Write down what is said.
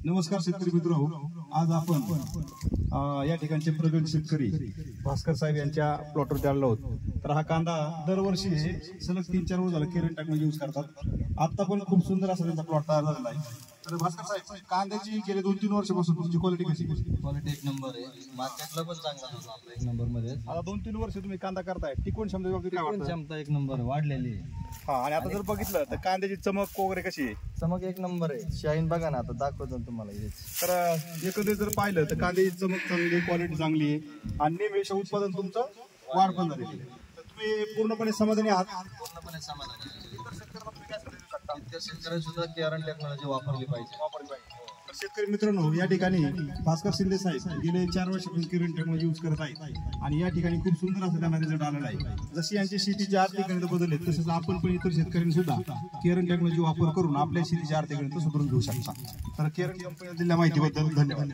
नमस्कार शेतकरी मित्रांनो, आज आपण या ठिकाणचे प्रगत शेतकरी भास्कर साहेब यांच्या प्लॉटवरती आलो आहोत. तर हा कांदा दरवर्षी सलग 3-4 वर्ष झालं केरन टेक्नॉलॉजी यूज करतात. आता पण खूप सुंदर असा त्यांचा प्लॉट तयार झालेला आहे. तर भास्कर साहेब, कांद्याची गेले 2-3 वर्षापासून तुमची क्वालिटी कशी? क्वालिटी एक नंबर आहे. मार्केटला पण चांगला होता आपला एक नंबर मध्ये. आता 2-3 वर्ष तुम्ही कांदा करताय, टिकवून क्षमता एक नंबर वाढलेली आहे. हा, आणि आता जर बघितलं तर कांद्याची चमक वगैरे कशी आहे? चमक एक नंबर आहे. शाईन बघा ना, आता दाखवतो तुम्हाला इथेच. तर एकंदरीत जर पाहिलं तर कांद्याची चमक चांगली, क्वालिटी चांगली आहे आणि निमेष उत्पादन तुमचं वाढ पण झालेली आहे. तर तुम्ही पूर्णपणे समाधानी आहात? पूर्णपणे समाधानी आहे. इतर शेतकऱ्यांनी सुद्धा केरन टेक्नॉलॉजी वापरली पाहिजे. शेतकरी मित्रांनो, या ठिकाणी भास्कर शिंदे साहेब गेले 4 वर्षापासून केरन टेक्नॉलॉजी यूज करत आहेत आणि या ठिकाणी खूप सुंदर असं त्यांना रिझल्ट आलेला आहे. जशी यांची शेतीची आर्थिक गणित बदलले तसंच आपण पण इतर शेतकऱ्यांनी सुद्धा केरन टेक्नॉलॉजी वापर करून आपल्या शेतीची आर्थिक गणित सुधारून घेऊ शकता. तर केरन कंपनी दिलेल्या माहितीबद्दल धन्यवाद.